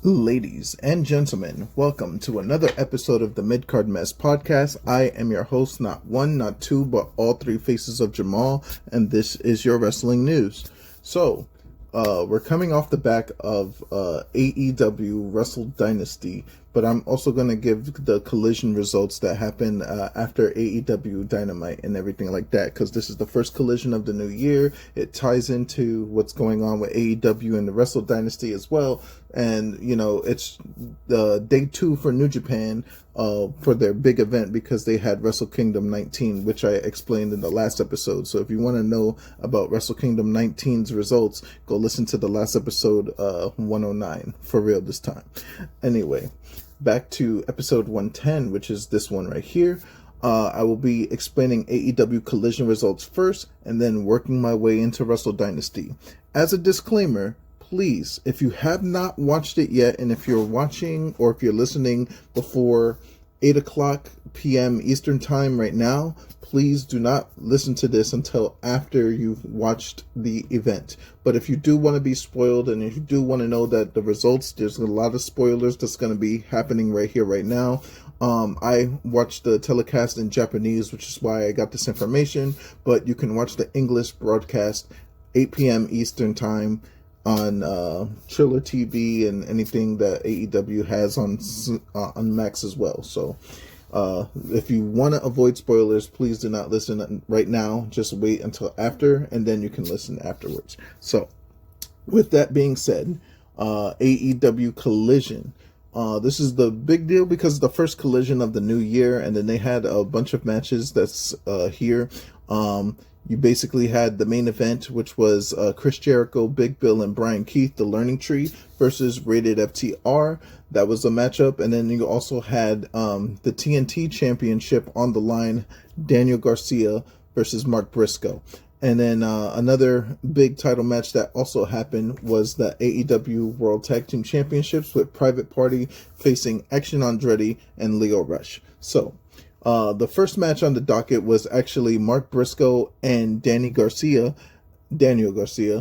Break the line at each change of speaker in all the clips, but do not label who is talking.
Ladies and gentlemen, welcome to another episode of the Midcard Mess podcast. I am your host, not one, not two, but all three faces of Jamal, and this is your wrestling news. So, we're coming off the back of AEW Wrestle Dynasty, but I'm also going to give the Collision results that happened after AEW Dynamite and everything like that, because this is the first Collision of the new year. It ties into what's going on with AEW and the Wrestle Dynasty as well. And, you know, it's day 2 for New Japan for their big event, because they had Wrestle Kingdom 19, which I explained in the last episode. So if you want to know about Wrestle Kingdom 19's results, go listen to the last episode 109, for real this time. Anyway, back to episode 110, which is this one right here. I will be explaining AEW Collision results first, and then working my way into Wrestle Dynasty. As a disclaimer, please, if you have not watched it yet, and if you're watching or if you're listening before 8 o'clock p.m. Eastern Time right now, please do not listen to this until after you've watched the event. But if you do want to be spoiled, and if you do want to know that the results, there's a lot of spoilers that's going to be happening right here, right now. I watched the telecast in Japanese, which is why I got this information, but you can watch the English broadcast 8 p.m. Eastern Time on Triller TV and anything that AEW has on Max as well. So if you want to avoid spoilers, please do not listen right now. Just wait until after, and then you can listen afterwards. So with that being said, AEW Collision. This is the big deal because it's the first Collision of the new year, and then they had a bunch of matches that's here. You basically had the main event, which was Chris Jericho, Big Bill, and Brian Keith, the Learning Tree, versus Rated FTR. That was a matchup. And then you also had the TNT Championship on the line, Daniel Garcia versus Mark Briscoe. And then another big title match that also happened was the AEW World Tag Team Championships, with Private Party facing Action Andretti and Leo Rush. So the first match on the docket was actually Mark Briscoe and Daniel Garcia, the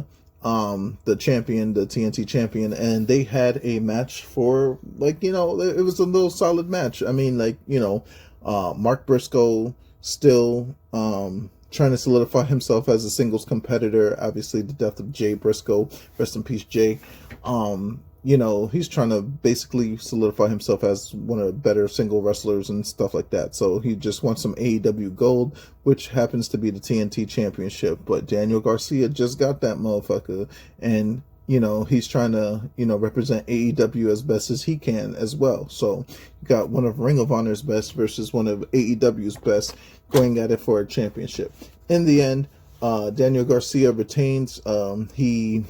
champion, the TNT champion, and they had a match for, like, you know, it was a little solid match. I mean, like, you know, Mark Briscoe still trying to solidify himself as a singles competitor. Obviously, the death of Jay Briscoe, rest in peace, Jay. You know, he's trying to basically solidify himself as one of the better single wrestlers and stuff like that. So he just wants some AEW gold, which happens to be the TNT Championship. But Daniel Garcia just got that motherfucker. And, you know, he's trying to, you know, represent AEW as best as he can as well. So you got one of Ring of Honor's best versus one of AEW's best going at it for a championship. In the end, Daniel Garcia retains. He,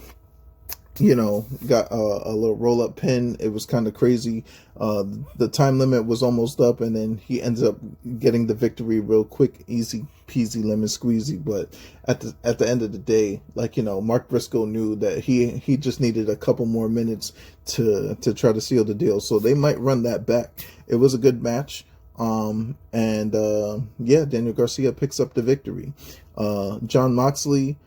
you know, got a little roll-up pin. It was kind of crazy. The time limit was almost up, and then he ends up getting the victory real quick, easy peasy lemon squeezy. But at the end of the day, like, you know, Mark Briscoe knew that he just needed a couple more minutes to try to seal the deal. So they might run that back. It was a good match. Yeah, Daniel Garcia picks up the victory. Jon Moxley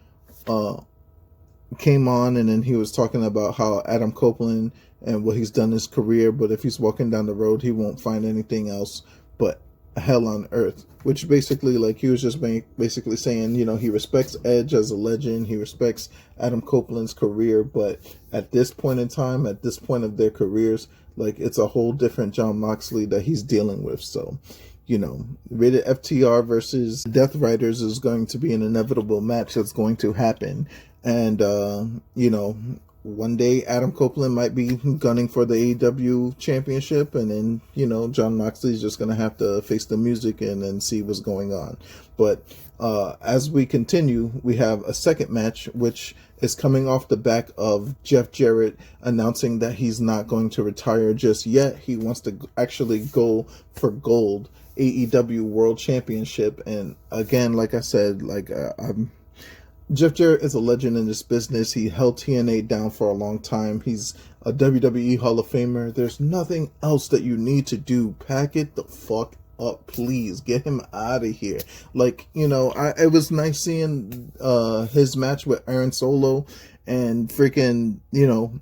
came on, and then he was talking about how Adam Copeland and what he's done in his career, but if he's walking down the road, he won't find anything else but hell on earth, which basically, like, he was just basically saying, you know, he respects Edge as a legend, he respects Adam Copeland's career, but at this point in time, at this point of their careers, like, it's a whole different Jon Moxley that he's dealing with. So, you know, Rated FTR versus Death Riders is going to be an inevitable match that's going to happen. And, you know, one day Adam Copeland might be gunning for the AEW championship, and then, you know, Jon Moxley's just going to have to face the music and then see what's going on. But as we continue, we have a second match, which is coming off the back of Jeff Jarrett announcing that he's not going to retire just yet. He wants to actually go for gold, AEW World Championship. And again, like I said, like, Jeff Jarrett is a legend in this business. He held TNA down for a long time. He's a WWE Hall of Famer. There's nothing else that you need to do. Pack it the fuck up, please. Get him out of here. Like, you know, it was nice seeing his match with Aaron Solo, and freaking,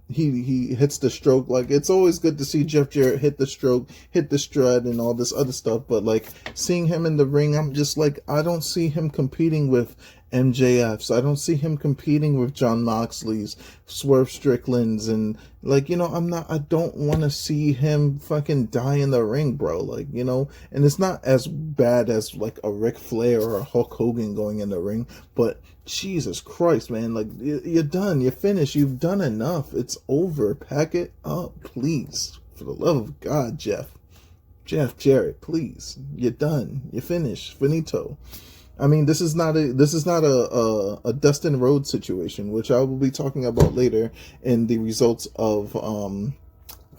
he hits the stroke. Like, it's always good to see Jeff Jarrett hit the stroke, hit the strut, and all this other stuff. But like, seeing him in the ring, I'm just like, I don't see him competing with MJF's. I don't see him competing with John Moxley's, Swerve Strickland's, and like, I don't want to see him fucking die in the ring, bro. Like, and it's not as bad as like a Ric Flair or a Hulk Hogan going in the ring, but Jesus Christ, man, like, you're done, you're finished, you've done enough, it's over, pack it up, please, for the love of God, Jeff Jarrett, please, you're done, you're finished, finito. I mean, this is not a Dustin Rhodes situation, which I will be talking about later in the results of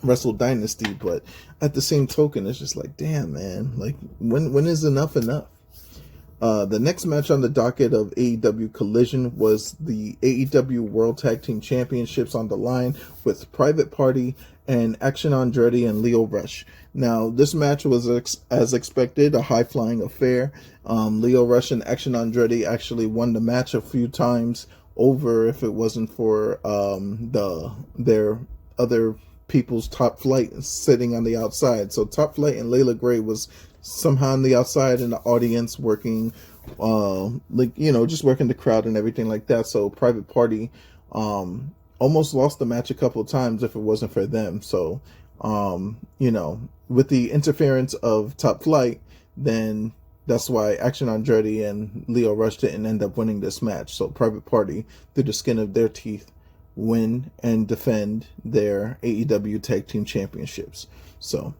Wrestle Dynasty. But at the same token, it's just like, damn, man, like, when is enough enough? The next match on the docket of AEW Collision was the AEW World Tag Team Championships on the line with Private Party and Action Andretti and Lio Rush. Now, this match was, as expected, a high-flying affair. Lio Rush and Action Andretti actually won the match a few times over if it wasn't for their other people's Top Flight sitting on the outside. So Top Flight and Layla Gray was somehow on the outside in the audience working, just working the crowd and everything like that. So Private Party almost lost the match a couple of times if it wasn't for them. So, with the interference of Top Flight, then that's why Action Andretti and Lio Rush didn't end up winning this match. So Private Party, through the skin of their teeth, win and defend their AEW Tag Team Championships. So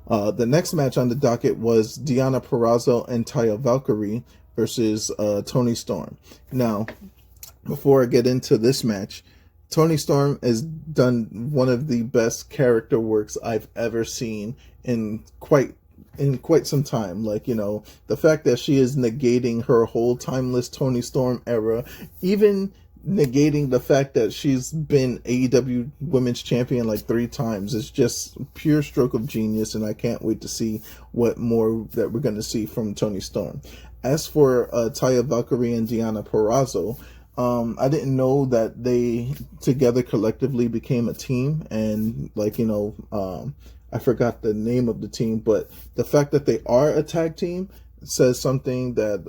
the next match on the docket was Deonna Purrazzo and Taya Valkyrie versus Toni Storm. Now, before I get into this match, Toni Storm has done one of the best character works I've ever seen in quite some time. Like, the fact that she is negating her whole timeless Toni Storm era, even negating the fact that she's been AEW Women's Champion like 3 times, is just pure stroke of genius, and I can't wait to see what more that we're going to see from Toni Storm. As for Taya Valkyrie and Deonna Purrazzo, I didn't know that they together collectively became a team, and I forgot the name of the team, but the fact that they are a tag team says something that,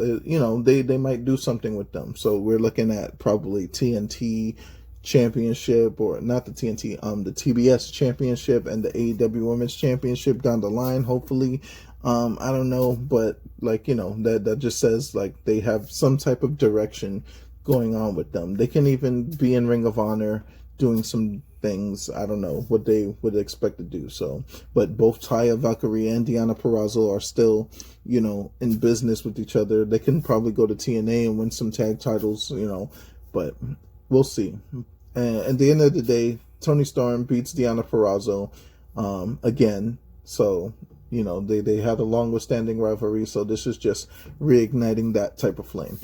they might do something with them. So we're looking at probably TNT Championship, or not the TNT, the TBS Championship and the AEW Women's Championship down the line, hopefully. I don't know, but that just says like they have some type of direction going on with them. They can even be in Ring of Honor doing some things. I don't know what they would expect to do. So, but both Taya Valkyrie and Deonna Purrazzo are still, in business with each other. They can probably go to TNA and win some tag titles, but we'll see. And at the end of the day, Toni Storm beats Deonna Purrazzo again. So, they had a long withstanding rivalry. So this is just reigniting that type of flame.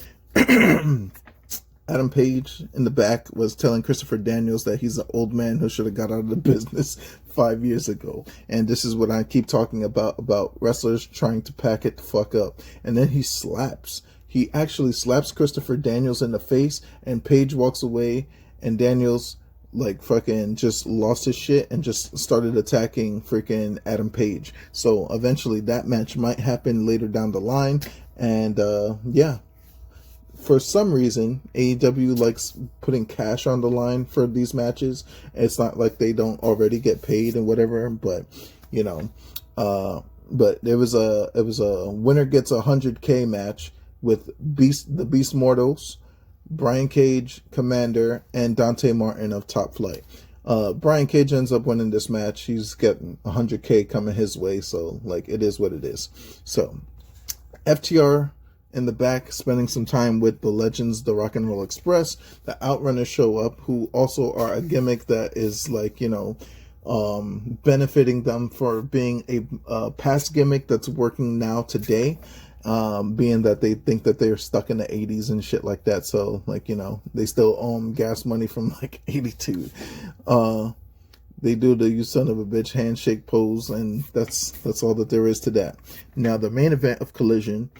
Adam Page in the back was telling Christopher Daniels that he's an old man who should have got out of the business 5 years ago. And this is what I keep talking about wrestlers trying to pack it the fuck up. And then he actually slaps Christopher Daniels in the face, and Page walks away, and Daniels like fucking just lost his shit and just started attacking freaking Adam Page. So eventually that match might happen later down the line. And yeah. For some reason, AEW likes putting cash on the line for these matches. It's not like they don't already get paid and whatever, but but it was a winner gets $100K match with the Beast Mortals, Brian Cage, Commander, and Dante Martin of Top Flight. Brian Cage ends up winning this match. He's getting $100K coming his way, so like it is what it is. So FTR in the back, spending some time with the Legends, the Rock and Roll Express. The Outrunners show up, who also are a gimmick that is like, benefiting them for being a past gimmick that's working now today, being that they think that they're stuck in the 80s and shit like that. So like, they still own gas money from like 82. They do the "you son of a bitch" handshake pose, and that's all that there is to that. Now the main event of Collision,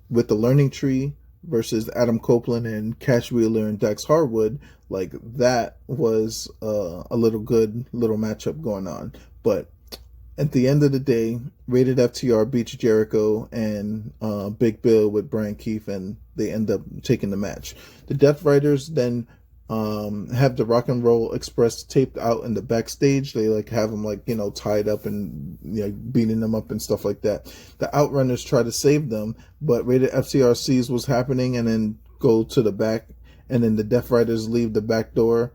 with the Learning Tree versus Adam Copeland and Cash Wheeler and Dax Harwood, like that was a good little matchup going on. But at the end of the day, Rated FTR beats Jericho and Big Bill with Brian Keefe, and they end up taking the match. The Death Riders then have the Rock and Roll Express taped out in the backstage. They like have them like, tied up and beating them up and stuff like that. The Outrunners try to save them, but Rated FTR sees what's happening and then go to the back, and then the Death Riders leave the back door.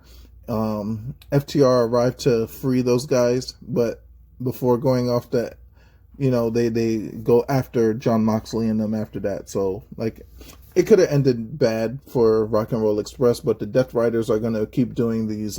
FTR arrive to free those guys, but before going off that, they go after John Moxley and them after that. So like it could have ended bad for Rock and Roll Express, but the Death Riders are gonna keep doing these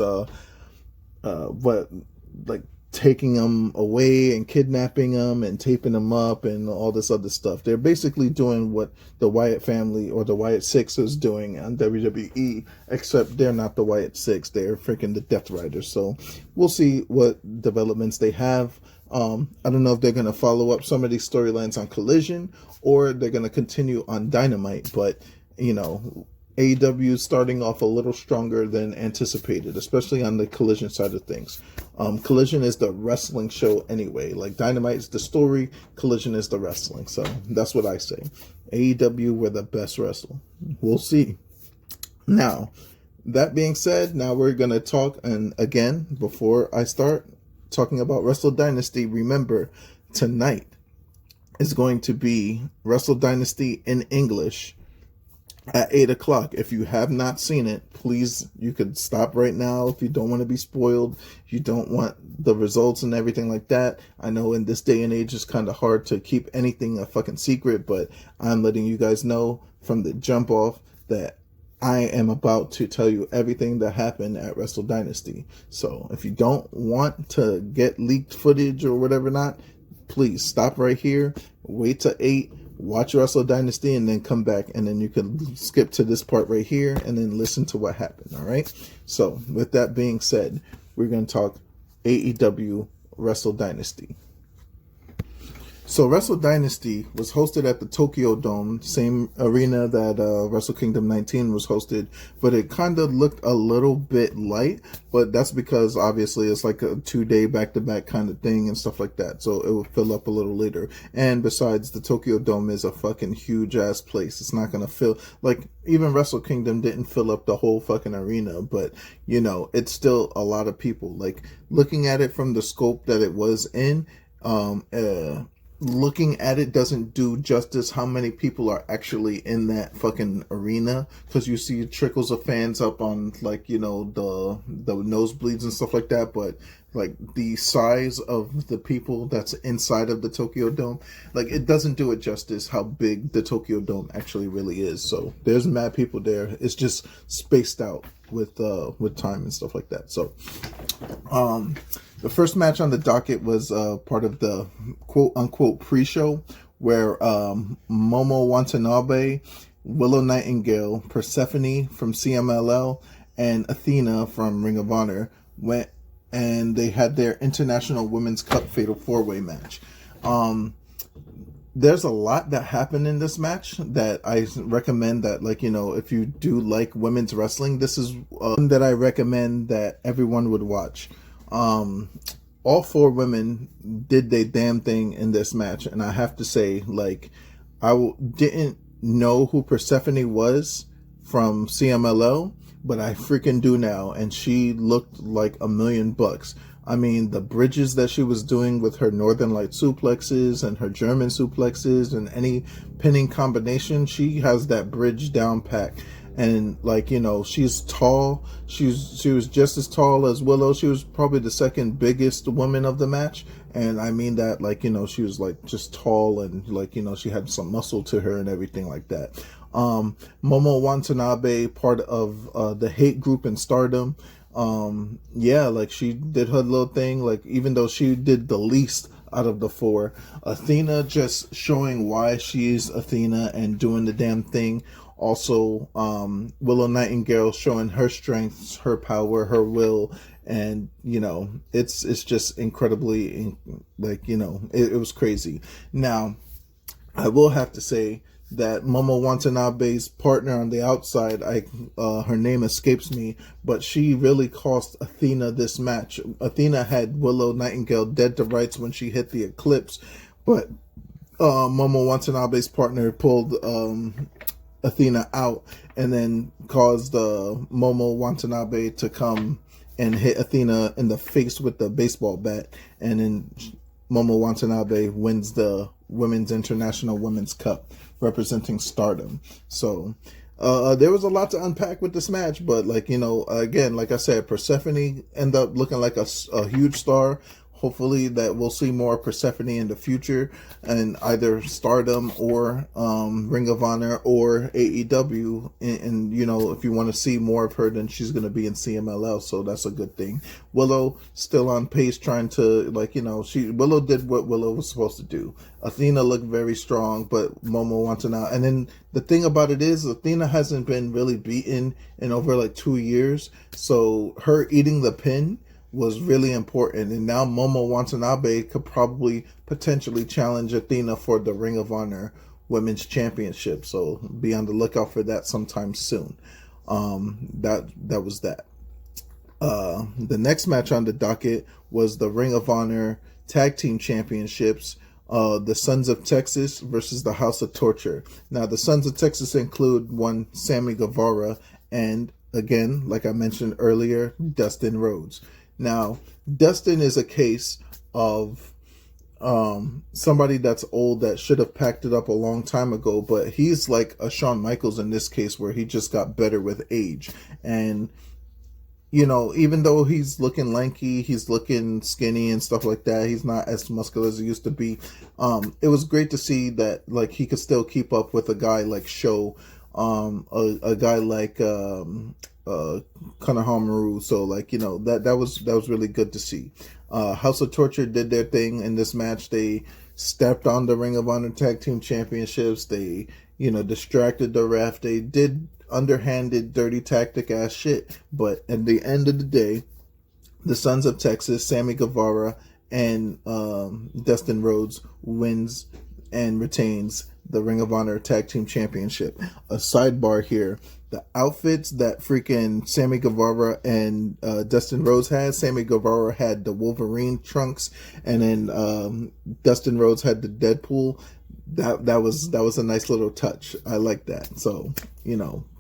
taking them away and kidnapping them and taping them up and all this other stuff. They're basically doing what the Wyatt family or the Wyatt Six is doing on WWE, except they're not the Wyatt Six. They're freaking the Death Riders. So we'll see what developments they have. I don't know if they're going to follow up some of these storylines on Collision or they're going to continue on Dynamite, but AEW is starting off a little stronger than anticipated, especially on the Collision side of things. Collision is the wrestling show anyway. Like Dynamite is the story, Collision is the wrestling. So that's what I say. AEW were the best wrestle. We'll see. Now, that being said, now we're going to talk, and again, before I start talking about Wrestle Dynasty, remember, tonight is going to be Wrestle Dynasty in English at 8 o'clock. If you have not seen it, please, you could stop right now if you don't want to be spoiled. You don't want the results and everything like that. I know in this day and age it's kind of hard to keep anything a fucking secret, but I'm letting you guys know from the jump off that I am about to tell you everything that happened at Wrestle Dynasty. So if you don't want to get leaked footage or whatever not, please stop right here, wait till 8, watch Wrestle Dynasty, and then come back, and then you can skip to this part right here and then listen to what happened. All right. So with that being said, we're going to talk AEW Wrestle Dynasty. So Wrestle Dynasty was hosted at the Tokyo Dome, same arena that Wrestle Kingdom 19 was hosted, but it kind of looked a little bit light, but that's because obviously it's like a 2-day back-to-back kind of thing and stuff like that, so it will fill up a little later. And besides, the Tokyo Dome is a fucking huge-ass place. It's not going to fill, like, even Wrestle Kingdom didn't fill up the whole fucking arena, but, it's still a lot of people. Like, looking at it from the scope that it was in, looking at it doesn't do justice how many people are actually in that fucking arena, because you see trickles of fans up on like the nosebleeds and stuff like that, but like the size of the people that's inside of the Tokyo Dome, like it doesn't do it justice how big the Tokyo Dome actually really is. So there's mad people there. It's just spaced out with time and stuff like that. So the first match on the docket was part of the quote-unquote pre-show, where Momo Watanabe, Willow Nightingale, Persephone from CMLL, and Athena from Ring of Honor went, and they had their International Women's Cup Fatal 4-Way match. There's a lot that happened in this match that I recommend that, if you do like women's wrestling, this is one that I recommend that everyone would watch. All 4 women did their damn thing in this match, and I have to say, didn't know who Persephone was from CMLL, but I freaking do now, and she looked like $1,000,000. I mean, the bridges that she was doing with her Northern Light suplexes and her German suplexes and any pinning combination, she has that bridge down pat. And she's tall. She was just as tall as Willow. She was probably the second biggest woman of the match. And I mean that, she was just tall and she had some muscle to her and everything like that. Momo Watanabe, part of the hate group in Stardom. She did her little thing. Even though she did the least out of the 4, Athena just showing why she's Athena and doing the damn thing. Also, Willow Nightingale showing her strengths, her power, her will, and it's just incredibly it was crazy. Now, I will have to say that Momo Watanabe's partner on the outside, her name escapes me, but she really cost Athena this match. Athena had Willow Nightingale dead to rights when she hit the Eclipse, but Momo Watanabe's partner pulled Athena out and then caused Momo Watanabe to come and hit Athena in the face with the baseball bat, and then Momo Watanabe wins the Women's International Women's Cup, representing Stardom. So there was a lot to unpack with this match, but again, like I said, Persephone ended up looking like a huge star. Hopefully that we'll see more Persephone in the future, and either Stardom or Ring of Honor or AEW. And if you want to see more of her, then she's going to be in CMLL, so that's a good thing. Willow still on pace, trying to Willow did what Willow was supposed to do. Athena looked very strong, but Momo Watanabe. And then the thing about it is, Athena hasn't been really beaten in over 2 years, so her eating the pin was really important, and now Momo Watanabe could potentially challenge Athena for the Ring of Honor Women's Championship. So be on the lookout for that sometime soon. That was that. The next match on the docket was the Ring of Honor Tag Team Championships. The Sons of Texas versus the House of Torture. Now, the Sons of Texas include one Sammy Guevara and, again, like I mentioned earlier, Dustin Rhodes. Now, Dustin is a case of somebody that's old that should have packed it up a long time ago, but he's like a Shawn Michaels in this case, where he just got better with age. And, even though he's looking lanky, he's looking skinny and stuff like that, he's not as muscular as he used to be. It was great to see that he could still keep up with a guy like Sho, a guy like Kanahamaru. So that was really good to see. House of Torture did their thing in this match. They stepped on the Ring of Honor Tag Team Championships. They distracted the ref. They did underhanded, dirty tactic ass shit, but at the end of the day, the Sons of Texas, Sammy Guevara and Dustin Rhodes wins and retains the Ring of Honor Tag Team Championship. A sidebar here: the outfits that freaking Sammy Guevara and Dustin Rhodes had. Sammy Guevara had the Wolverine trunks, and then Dustin Rhodes had the Deadpool. That was a nice little touch. I like that. So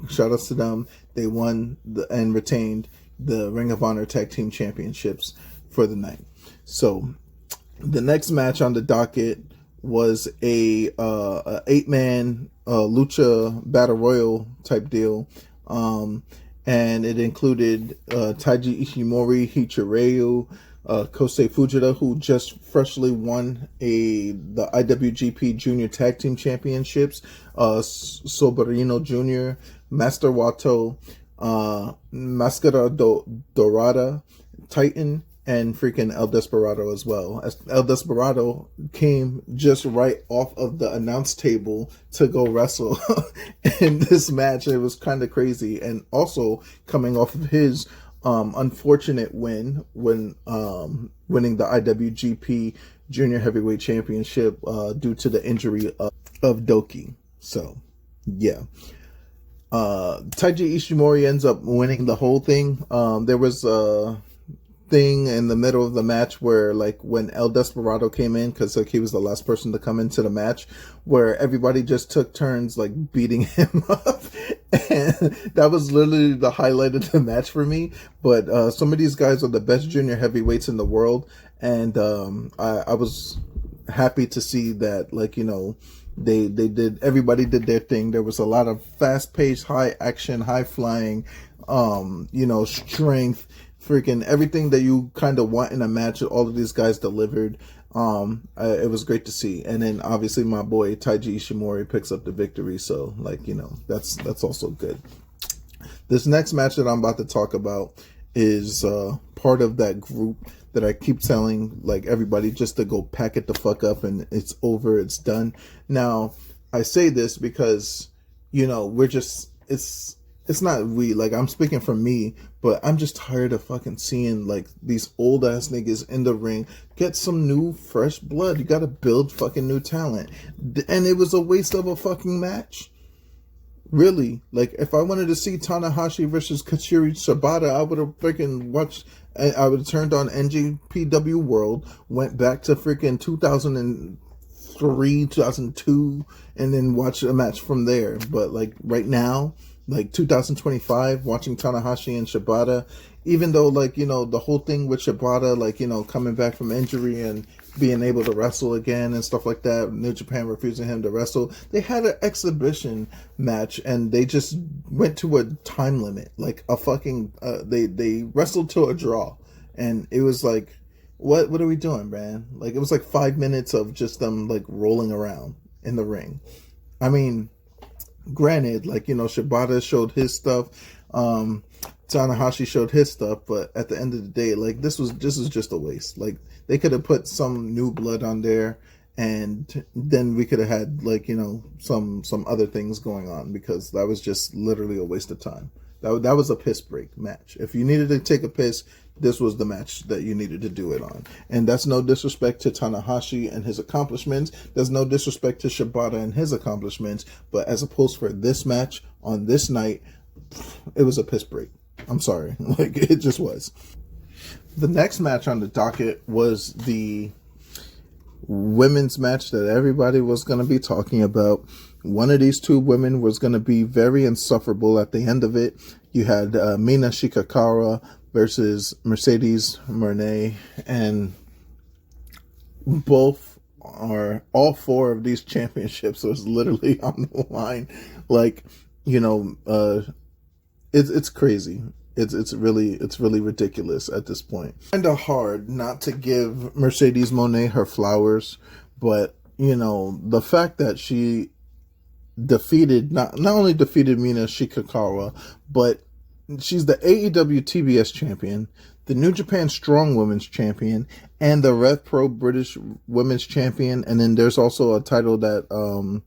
shout outs to them. They won and retained the Ring of Honor Tag Team Championships for the night. So the next match on the docket was a 8-man lucha battle royal type deal, and it included Taiji Ishimori, Hichiryu, Kosei Fujita, who just freshly won the IWGP Junior Tag Team Championships, Soberano Jr., Master Wato, Mascara Dorada, Titan, and freaking El Desperado as well. El Desperado came just right off of the announce table to go wrestle in this match. It was kind of crazy. And also coming off of his unfortunate win when winning the IWGP Junior Heavyweight Championship due to the injury of Doki. So, yeah. Taiji Ishimori ends up winning the whole thing. There was thing in the middle of the match where when El Desperado came in, because he was the last person to come into the match, where everybody just took turns beating him up, and that was literally the highlight of the match for me. But some of these guys are the best junior heavyweights in the world, and I was happy to see that everybody did their thing. There was a lot of fast paced, high action, high flying, strength, freaking everything that you kind of want in a match. All of these guys delivered. It was great to see. And then obviously my boy Taiji Ishimori picks up the victory. So that's also good. This next match that I'm about to talk about is part of that group that I keep telling everybody just to go pack it the fuck up and it's over, it's done. Now I say this because it's not we, like, I'm speaking for me, but I'm just tired of fucking seeing, like, these old ass niggas in the ring. Get some new, fresh blood. You gotta build fucking new talent. And it was a waste of a fucking match. Really. Like, if I wanted to see Tanahashi versus Katsuyori Shibata, I would have freaking watched, I would have turned on NJPW World, went back to freaking 2003, 2002, and then watched a match from there. But, like, right now, like 2025, watching Tanahashi and Shibata, even though, like, you know, the whole thing with Shibata, like, you know, coming back from injury and being able to wrestle again and stuff like that, New Japan refusing him to wrestle, they had an exhibition match and they just went to a time limit, like a fucking, they wrestled to a draw, and it was like, what are we doing, man? Like, it was like 5 minutes of just them, like, rolling around in the ring. I mean, granted, like, you know, Shibata showed his stuff, Tanahashi showed his stuff, but at the end of the day, like, this was just a waste. Like, they could have put some new blood on there, and then we could have had, like, you know, some other things going on, because that was just literally a waste of time. That was a piss break match. If you needed to take a piss, this was the match that you needed to do it on. And that's no disrespect to Tanahashi and his accomplishments. There's no disrespect to Shibata and his accomplishments. But as opposed for this match on this night, it was a piss break. I'm sorry. Like, it just was. The next match on the docket was the women's match that everybody was going to be talking about. One of these two women was going to be very insufferable at the end of it. You had Mina Shikakara versus Mercedes Moné, and all four of these championships was literally on the line. Like, you know, it's crazy. It's really ridiculous at this point. Kind of hard not to give Mercedes Moné her flowers, but, you know, the fact that she defeated, not only defeated Mina Shikakara, but she's the AEW TBS champion, the New Japan Strong Women's champion, and the Rev Pro British Women's champion. And then there's also a title that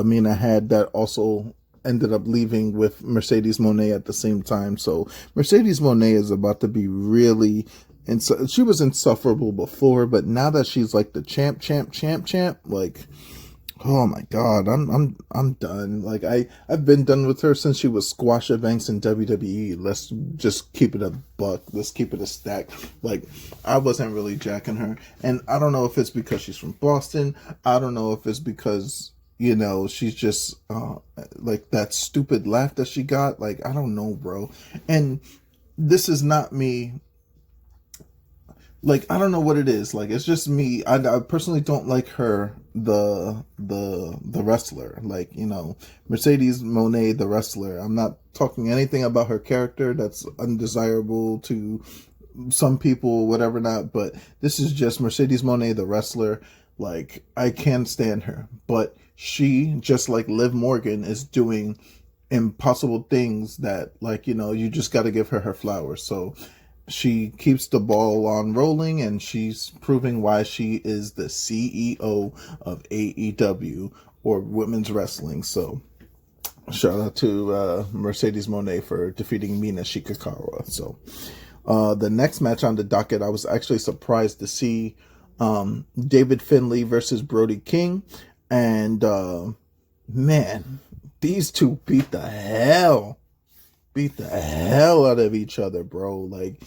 Mina had that also ended up leaving with Mercedes Moné at the same time. So Mercedes Moné is about to be really, and so she was insufferable before, but now that she's like the champ, like, oh my God, I'm done. Like, I've been done with her since she was Squasha Banks in WWE. Let's just keep it a buck. Let's keep it a stack. Like, I wasn't really jacking her. And I don't know if it's because she's from Boston. I don't know if it's because, you know, she's just, like, that stupid laugh that she got. Like, I don't know, bro. And this is not me. Like, I don't know what it is. Like, it's just me. I personally don't like her, the wrestler. Like, you know, Mercedes Moné, the wrestler. I'm not talking anything about her character that's undesirable to some people, whatever not. But this is just Mercedes Moné, the wrestler. Like, I can't stand her. But she, just like Liv Morgan, is doing impossible things that, like, you know, you just got to give her flowers. So she keeps the ball on rolling, and she's proving why she is the CEO of AEW, or women's wrestling. So shout out to Mercedes Moné for defeating Mina Shikakara. So the next match on the docket, I was actually surprised to see David Finlay versus Brody King. And man, these two beat the hell out of each other, bro. Like,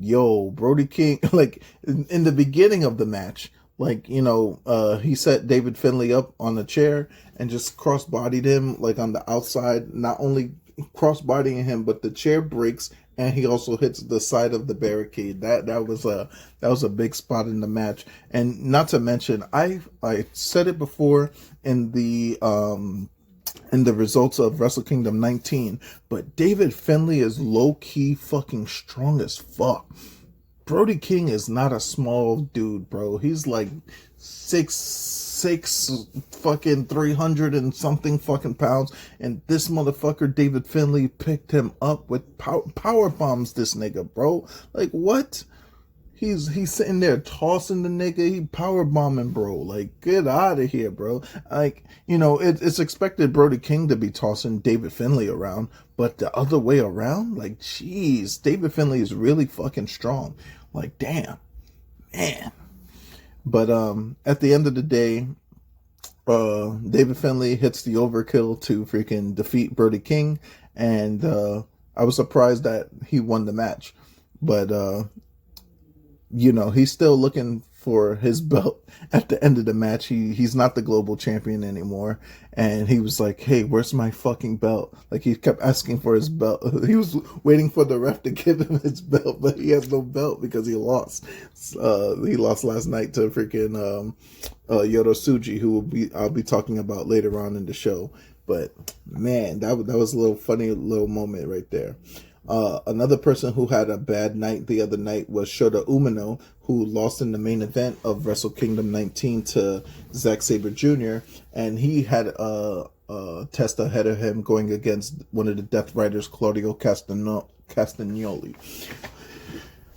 yo, Brody King, like, in the beginning of the match, like, you know, he set David Finlay up on a chair and just cross-bodied him, like, on the outside. Not only cross-bodying him, but the chair breaks, and he also hits the side of the barricade. That was a big spot in the match. And not to mention, I said it before in the results of Wrestle Kingdom 19, but David Finlay is low-key fucking strong as fuck. Brody King is not a small dude, bro. He's like 6'6", fucking 300 and something fucking pounds, and this motherfucker David Finlay picked him up with power bombs this nigga, bro. Like, what? He's sitting there tossing the nigga. He power bombing, bro. Like, get out of here, bro. Like, it's expected Brody King to be tossing David Finlay around, but the other way around, like, jeez, David Finlay is really fucking strong. Like, damn, man. But at the end of the day, David Finlay hits the overkill to freaking defeat Brody King, and I was surprised that he won the match, but he's still looking for his belt at the end of the match. He's not the global champion anymore, and he was like, "Hey, where's my fucking belt?" Like, he kept asking for his belt. He was waiting for the ref to give him his belt, but he has no belt because he lost. He lost last night to freaking Yoro Tsuji, who I'll be talking about later on in the show. But man, that was a little funny little moment right there. Another person who had a bad night the other night was Shota Umino, who lost in the main event of Wrestle Kingdom 19 to Zack Sabre Jr., and he had a test ahead of him going against one of the Death Riders, Claudio Castagnoli.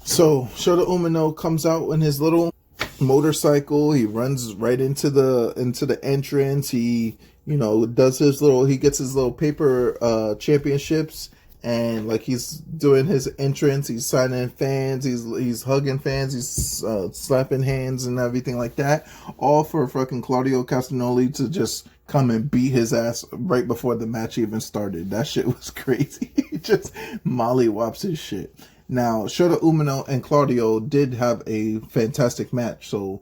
So Shota Umino comes out in his little motorcycle. He runs right into the entrance. He does he gets his little paper championships. And like, he's doing his entrance, he's signing fans, he's hugging fans, he's slapping hands and everything like that, all for fucking Claudio Castagnoli to just come and beat his ass right before the match even started. That shit was crazy. He just mollywops his shit. Now, Shota Umino and Claudio did have a fantastic match, so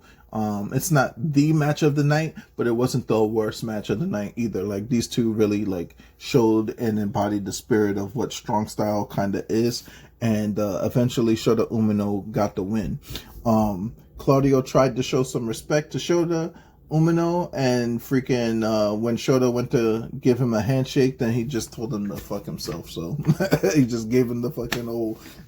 it's not the match of the night, but it wasn't the worst match of the night either. Like, these two really like showed and embodied the spirit of what strong style kind of is, and eventually Shota Umino got the win. Claudio tried to show some respect to Shota Umino, and freaking when Shota went to give him a handshake, then he just told him to fuck himself. So he just gave him the fucking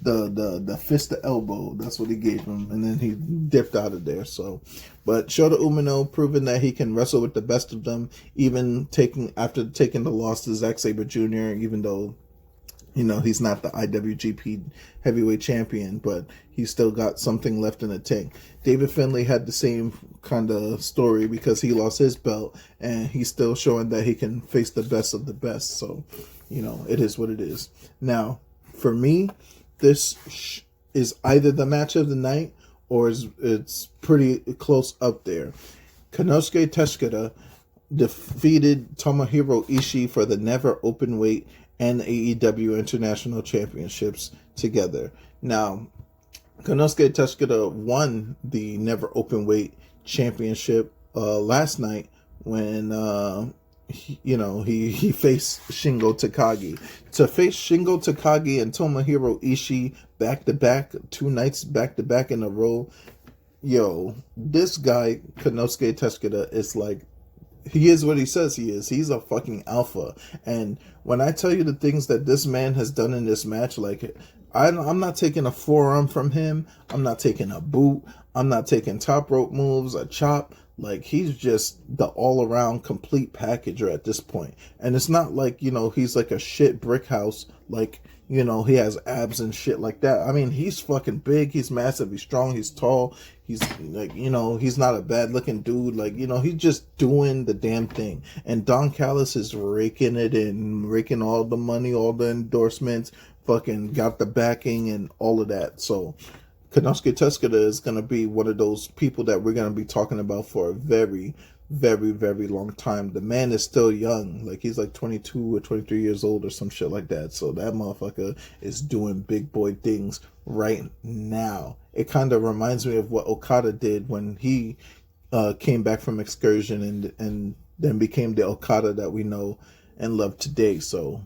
the fist to elbow. That's what he gave him, and then he dipped out of there. So, but Shota Umino proving that he can wrestle with the best of them, even after taking the loss to Zack Sabre Jr., even though he's not the IWGP heavyweight champion, but he's still got something left in the tank. David Finlay had the same kind of story because he lost his belt, and he's still showing that he can face the best of the best. So, it is what it is. Now, for me, this is either the match of the night or it's pretty close up there. Konosuke Takeshita defeated Tomohiro Ishii for the Never Openweight and AEW International Championships together. Now, Konosuke Takeshita won the Never Openweight Championship last night when he faced Shingo Takagi. To face Shingo Takagi and Tomohiro Ishii back to back, 2 nights back to back in a row, this guy Konosuke Takeshita is like, he is what he says he is. He's a fucking alpha. And when I tell you the things that this man has done in this match, like, I'm not taking a forearm from him. I'm not taking a boot. I'm not taking top rope moves, a chop. Like, he's just the all-around complete packager at this point. And it's not like, he's like a shit brick house. Like, he has abs and shit like that. I mean, he's fucking big. He's massive. He's strong. He's tall. He's like, he's not a bad looking dude. Like, he's just doing the damn thing. And Don Callis is raking it in, raking all the money, all the endorsements, fucking got the backing and all of that. So Konosuke Takeshita is going to be one of those people that we're going to be talking about for a very, very, very long time. The man is still young. Like, he's like 22 or 23 years old or some shit like that. So that motherfucker is doing big boy things right now. It kind of reminds me of what Okada did when he came back from Excursion and then became the Okada that we know and love today. So,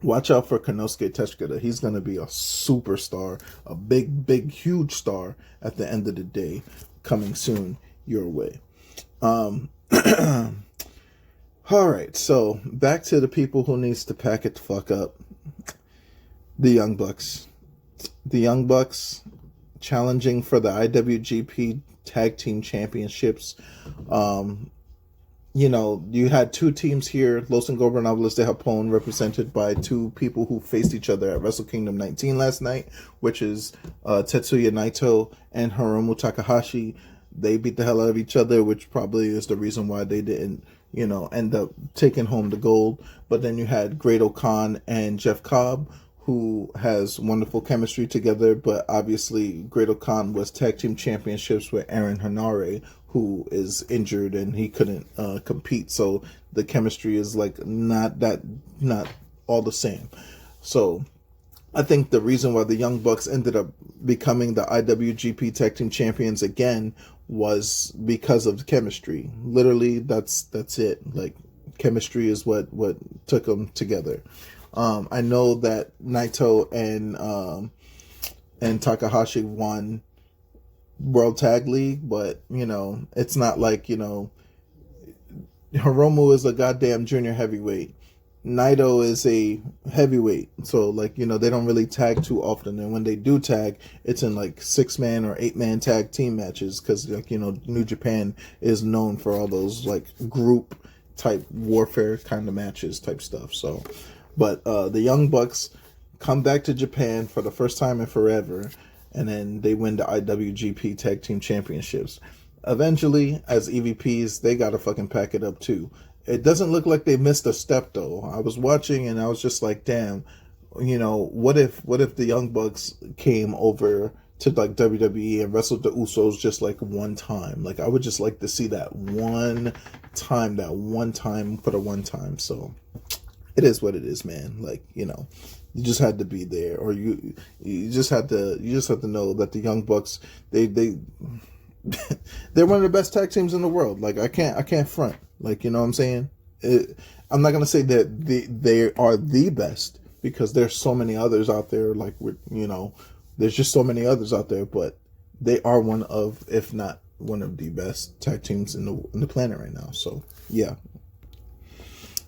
watch out for Konosuke Takeshita. He's going to be a superstar, a big, big, huge star at the end of the day, coming soon your way. All right, so back to the people who needs to pack it the fuck up. The Young Bucks. The Young Bucks challenging for the IWGP Tag Team Championships. you had two teams here, Los Ingobernables de Japón, represented by two people who faced each other at Wrestle Kingdom 19 last night, which is Tetsuya Naito and Hiromu Takahashi. They beat the hell out of each other, which probably is the reason why they didn't, end up taking home the gold. But then you had Great-O-Khan and Jeff Cobb, who has wonderful chemistry together, but obviously Great-O-Khan was tag team championships with Aaron Hanare, who is injured and he couldn't compete, so the chemistry is like not all the same. So I think the reason why the Young Bucks ended up becoming the IWGP Tag Team Champions again was because of the chemistry. Literally, that's it. Like, chemistry is what took them together. I know that Naito and Takahashi won World Tag League, but it's not like Hiromu is a goddamn junior heavyweight. Naito is a heavyweight, so they don't really tag too often, and when they do tag, it's in like 6-man or 8-man tag team matches, because New Japan is known for all those like group type warfare kind of matches type stuff. So, but the Young Bucks come back to Japan for the first time in forever, and then they win the IWGP Tag Team Championships. Eventually, as EVPs, they gotta fucking pack it up too. It doesn't look like they missed a step though. I was watching and I was just like, damn, what if the Young Bucks came over to like WWE and wrestled the Usos just like one time? Like, I would just like to see that one time for the one time. So it is what it is, man. Like, you just had to be there, or you just had to know that the Young Bucks, they're one of the best tag teams in the world. Like, I can't front. Like, you know what I'm saying? I'm not gonna say that they are the best, because there's so many others out there. Like, there's just so many others out there, but they are one of, if not one of the best tag teams in the planet right now. So yeah.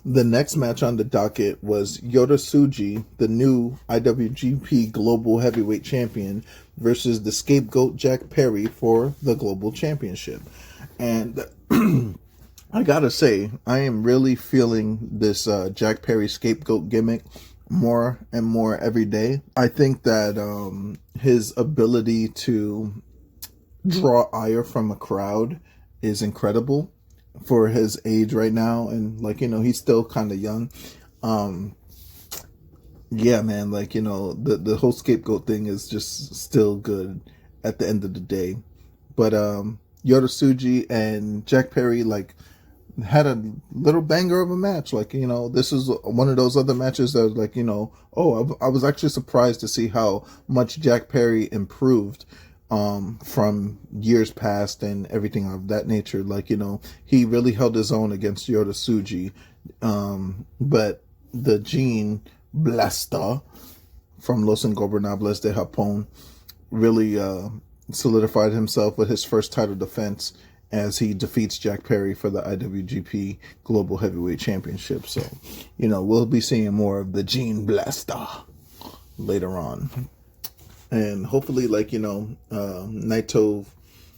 The next match on the docket was Yota Tsuji, the new IWGP Global Heavyweight Champion, versus the Scapegoat Jack Perry for the Global Championship. And I gotta say, I am really feeling this Jack Perry Scapegoat gimmick more and more every day. I think that his ability to draw ire from a crowd is incredible for his age right now, and he's still kind of young. Yeah, man, the whole scapegoat thing is just still good at the end of the day. But Yota Tsuji and Jack Perry had a little banger of a match. This is one of those other matches that was I was actually surprised to see how much Jack Perry improved from years past and everything of that nature. He really held his own against Yota Tsuji, but the Gene Blaster from Los Ingobernables de Japón really solidified himself with his first title defense as he defeats Jack Perry for the IWGP Global Heavyweight Championship. So, we'll be seeing more of the Gene Blaster later on. And hopefully, Naito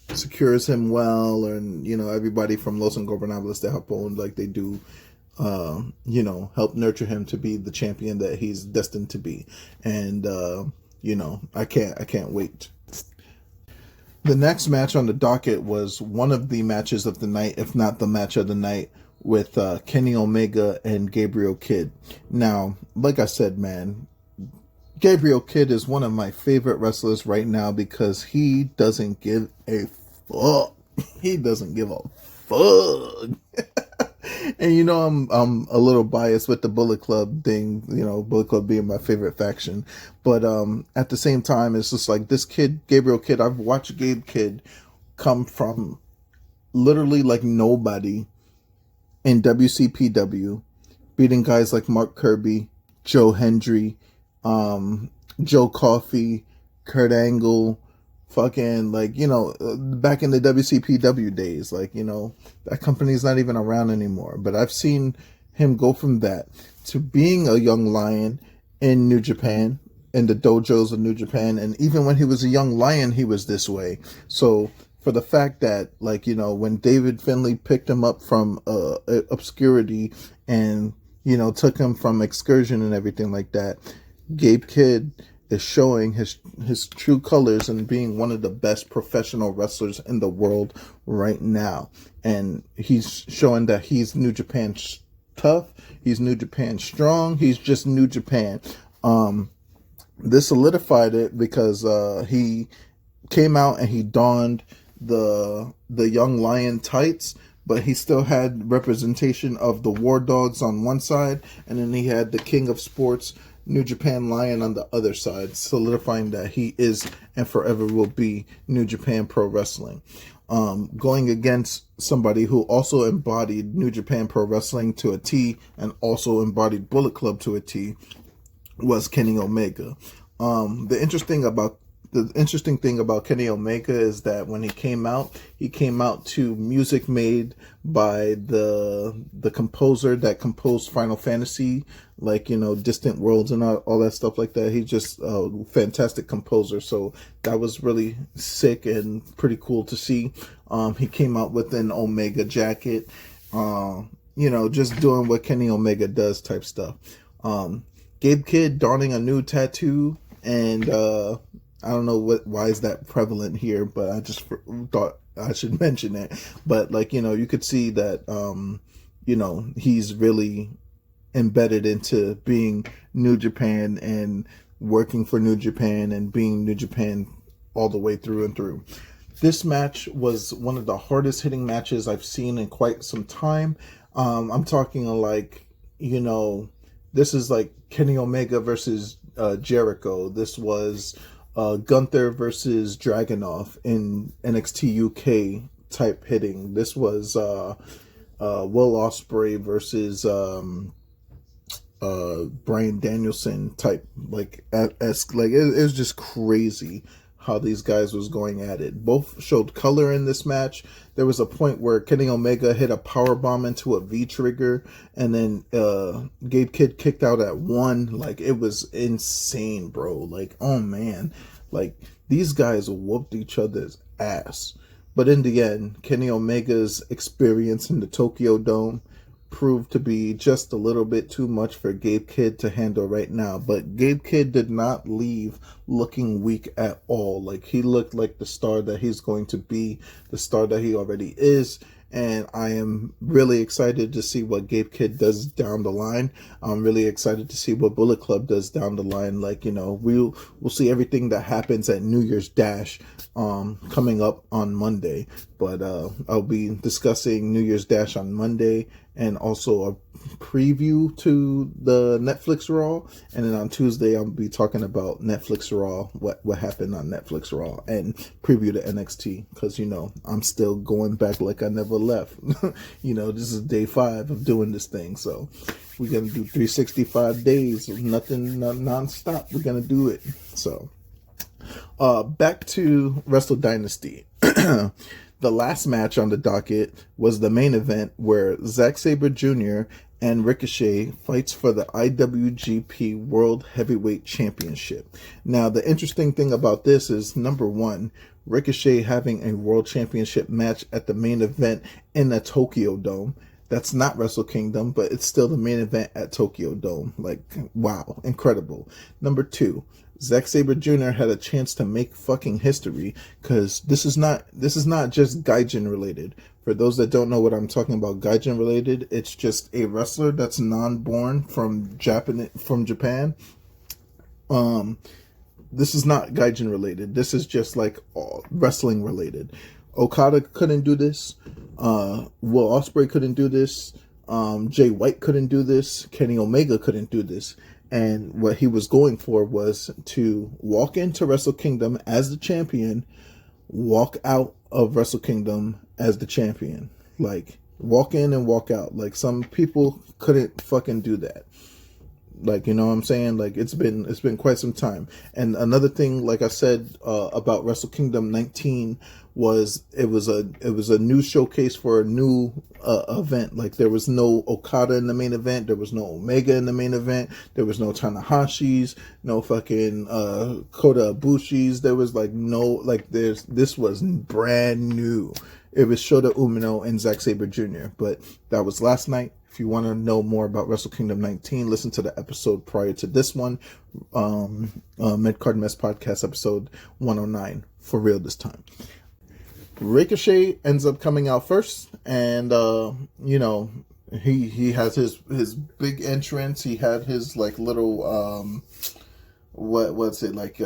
secures him well, and, everybody from Los Ingobernables de Japón, they do, help nurture him to be the champion that he's destined to be. And, I can't wait. The next match on the docket was one of the matches of the night, if not the match of the night, with Kenny Omega and Gabriel Kidd. Now, like I said, man, Gabriel Kidd is one of my favorite wrestlers right now because he doesn't give a fuck. He doesn't give a fuck. And I'm a little biased with the Bullet Club thing, Bullet Club being my favorite faction. But at the same time, it's just like this kid, Gabriel Kidd, I've watched Gabe Kidd come from literally nobody in WCPW, beating guys like Mark Kirby, Joe Hendry, Joe Coffey, Kurt Angle, fucking back in the WCPW days, that company's not even around anymore. But I've seen him go from that to being a young lion in New Japan, in the dojos of New Japan, and even when he was a young lion, he was this way. So for the fact that, like, when David Finlay picked him up from obscurity and, took him from excursion and everything like that, Gabe Kidd is showing his true colors and being one of the best professional wrestlers in the world right now. And he's showing that he's New Japan tough, he's New Japan strong, he's just New Japan. This solidified it because he came out and he donned the Young Lion tights, but he still had representation of the War Dogs on one side, and then he had the King of Sports New Japan Lion on the other side, solidifying that he is and forever will be New Japan Pro Wrestling. Going against somebody who also embodied New Japan Pro Wrestling to a T and also embodied Bullet Club to a T was Kenny Omega. The interesting thing about Kenny Omega is that when he came out to music made by the composer that composed Final Fantasy, like, Distant Worlds and all that stuff like that. He's just a fantastic composer, so that was really sick and pretty cool to see. He came out with an Omega jacket, just doing what Kenny Omega does type stuff. Gabe Kidd donning a new tattoo, and I don't know why is that prevalent here, but I just thought I should mention it. But, like, you could see that, he's really embedded into being New Japan and working for New Japan and being New Japan all the way through and through. This match was one of the hardest hitting matches I've seen in quite some time. I'm talking like, this is like Kenny Omega versus Jericho. This was Gunther versus Dragunov in NXT UK type hitting. This was Will Ospreay versus Bryan Danielson type, like, it was just crazy how these guys was going at it. Both showed color in this match. There was a point where Kenny Omega hit a powerbomb into a V-trigger, and then Gabe Kidd kicked out at one. Like, it was insane, bro. Like, oh man. Like, these guys whooped each other's ass. But in the end, Kenny Omega's experience in the Tokyo Dome proved to be just a little bit too much for Gabe Kidd to handle right now. But Gabe Kidd did not leave looking weak at all. Like, he looked like the star that he's going to be, the star that he already is. And I am really excited to see what Gabe Kidd does down the line. I'm really excited to see what Bullet Club does down the line. Like, we'll see everything that happens at New Year's Dash coming up on Monday. But I'll be discussing New Year's Dash on Monday, and also a preview to the Netflix Raw. And then on Tuesday, I'll be talking about Netflix Raw, what happened on Netflix Raw, and preview to NXT, because, I'm still going back like I never left. This is day 5 of doing this thing. So we're going to do 365 days of nothing, non-stop. We're going to do it. So back to Wrestle Dynasty. The last match on the docket was the main event, where Zack Sabre Jr. and Ricochet fights for the IWGP World Heavyweight Championship. Now, the interesting thing about this is, number one, Ricochet having a World Championship match at the main event in the Tokyo Dome. That's not Wrestle Kingdom, but it's still the main event at Tokyo Dome. Like, wow, incredible. Number two, Zack Sabre Jr. had a chance to make fucking history, because this is not just Gaijin related. For those that don't know what I'm talking about, Gaijin related, it's just a wrestler that's non-born from Japan. This is not Gaijin related. This is just like wrestling related. Okada couldn't do this. Will Ospreay couldn't do this. Jay White couldn't do this. Kenny Omega couldn't do this. And what he was going for was to walk into Wrestle Kingdom as the champion, walk out of Wrestle Kingdom as the champion. Like, walk in and walk out. Like, some people couldn't fucking do that. Like, you know what I'm saying? Like, it's been quite some time. And another thing, like I said, about Wrestle Kingdom 19 was it was a new showcase for a new event. Like, there was no Okada in the main event, there was no Omega in the main event, there was no Tanahashi's, no fucking Kota Ibushi's. There was like no, like, this was brand new. It was Shota Umino and Zack Sabre Jr. But that was last night. If you want to know more about Wrestle Kingdom 19, listen to the episode prior to this one, Midcard Mess Podcast episode 109, for real this time. Ricochet ends up coming out first, and you know, he has his big entrance. He had his like little what's it like?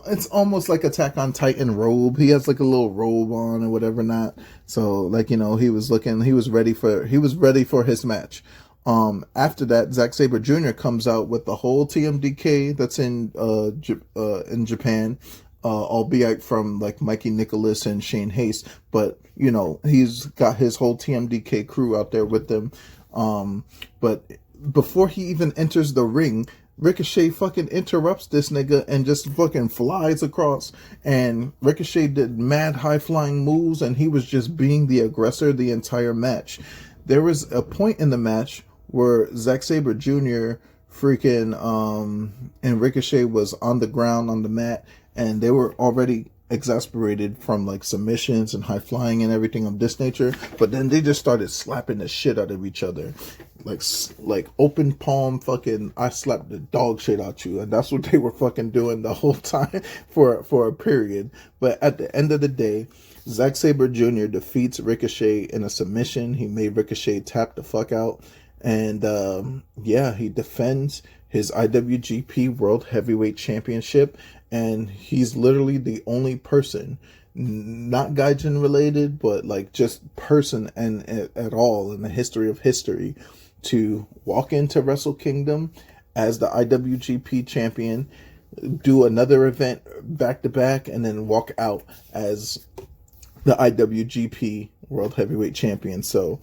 It's almost like Attack on Titan robe. He has like a little robe on or whatever not. So like, you know, he was ready for his match. After that, Zack Sabre Jr. comes out with the whole TMDK that's in Japan, albeit from like Mikey Nicholas and Shane Hayes. But you know, he's got his whole TMDK crew out there with him. But before he even enters the ring, Ricochet fucking interrupts this nigga and just fucking flies across. And Ricochet did mad high flying moves, and he was just being the aggressor the entire match. There was a point in the match where Zack Sabre Jr. freaking and Ricochet was on the ground on the mat, and they were already exasperated from like submissions and high flying and everything of this nature. But then they just started slapping the shit out of each other. Like open palm fucking, I slapped the dog shit out you. And that's what they were fucking doing the whole time for a period. But at the end of the day, Zack Sabre Jr. defeats Ricochet in a submission. He made Ricochet tap the fuck out. And he defends his IWGP World Heavyweight Championship. And he's literally the only person, not Gaijin related, but like just person and at all in the history of history, to walk into Wrestle Kingdom as the IWGP champion, do another event back to back, and then walk out as the IWGP World Heavyweight Champion. So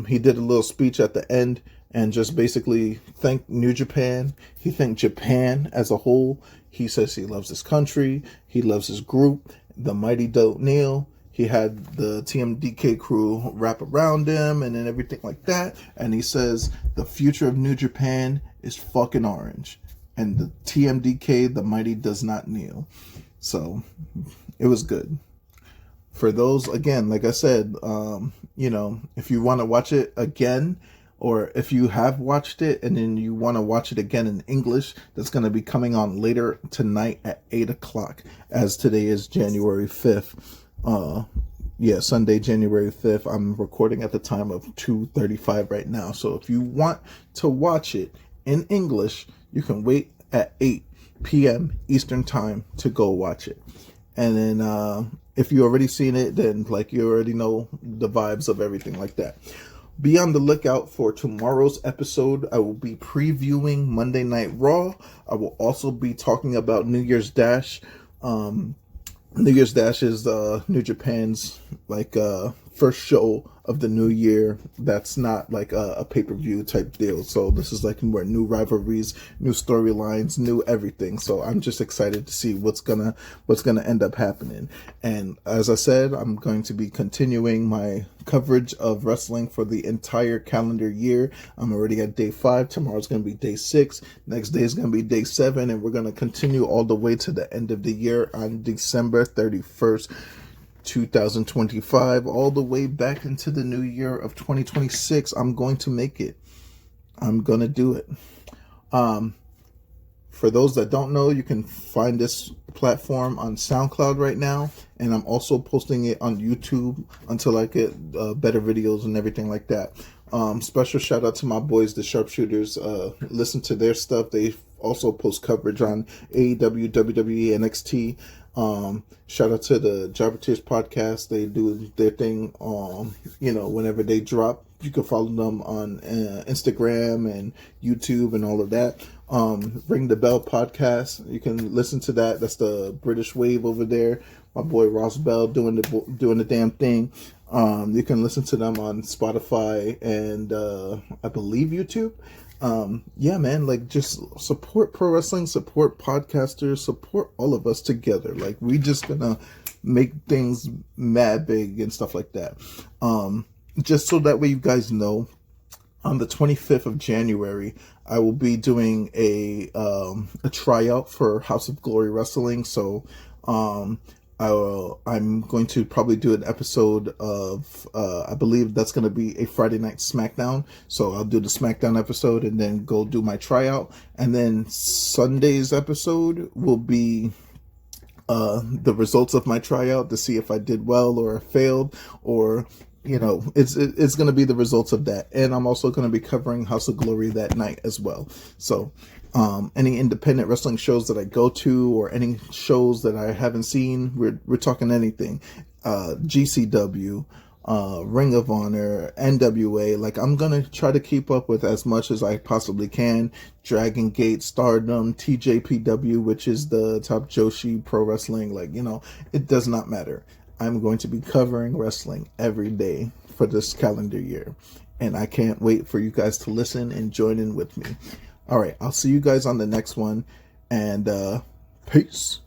he did a little speech at the end and just basically thanked New Japan. He thanked Japan as a whole. He says he loves his country. He loves his group, the Mighty Dope Neil. He had the TMDK crew wrap around him and then everything like that. And he says the future of New Japan is fucking orange. And the TMDK, the Mighty, does not kneel. So it was good. For those, again, like I said, you know, if you want to watch it again, or if you have watched it and then you want to watch it again in English, that's going to be coming on later tonight at 8 o'clock, as today is January 5th. Sunday, January 5th. I'm recording at the time of 2:35 right now. So if you want to watch it in English, you can wait at 8 p.m. Eastern time to go watch it. And then if you already seen it, then like you already know the vibes of everything like that. Be on the lookout for tomorrow's episode. I will be previewing Monday Night Raw. I will also be talking about New Year's Dash. New Year's Dash is New Japan's like first show of the new year. That's not like a pay-per-view type deal. So this is like more new rivalries, new storylines, new everything. So I'm just excited to see what's gonna end up happening. And as I said, I'm going to be continuing my coverage of wrestling for the entire calendar year. I'm already at day 5. Tomorrow's going to be day 6. Next day is going to be day 7. And we're going to continue all the way to the end of the year on December 31st. 2025, all the way back into the new year of 2026. I'm going to make it. I'm going to do it. For those that don't know, you can find this platform on SoundCloud right now, and I'm also posting it on YouTube until I get better videos and everything like that. Special shout out to my boys, the Sharpshooters. Listen to their stuff. They also post coverage on AEW, WWE, NXT. Shout out to the Jobberteers podcast. They do their thing, whenever they drop. You can follow them on Instagram and YouTube and all of that. Ring the Bell podcast. You can listen to that. That's the British Wave over there. My boy Ross Bell doing the damn thing. You can listen to them on Spotify and I believe YouTube. Yeah, man, like just support pro wrestling, support podcasters, support all of us together. Like we just gonna make things mad big and stuff like that. Just so that way you guys know, on the 25th of January, I will be doing a tryout for House of Glory Wrestling. So I'm going to probably do an episode of I believe that's going to be a Friday night SmackDown. So I'll do the SmackDown episode and then go do my tryout, and then Sunday's episode will be the results of my tryout to see if I did well or failed, or it's going to be the results of that. And I'm also going to be covering House of Glory that night as well. So any independent wrestling shows that I go to, or any shows that I haven't seen, we're talking anything. GCW, Ring of Honor, NWA. Like, I'm gonna try to keep up with as much as I possibly can. Dragon Gate, Stardom, TJPW, which is the Top Joshi Pro Wrestling. Like, it does not matter. I'm going to be covering wrestling every day for this calendar year, and I can't wait for you guys to listen and join in with me. All right, I'll see you guys on the next one, and peace.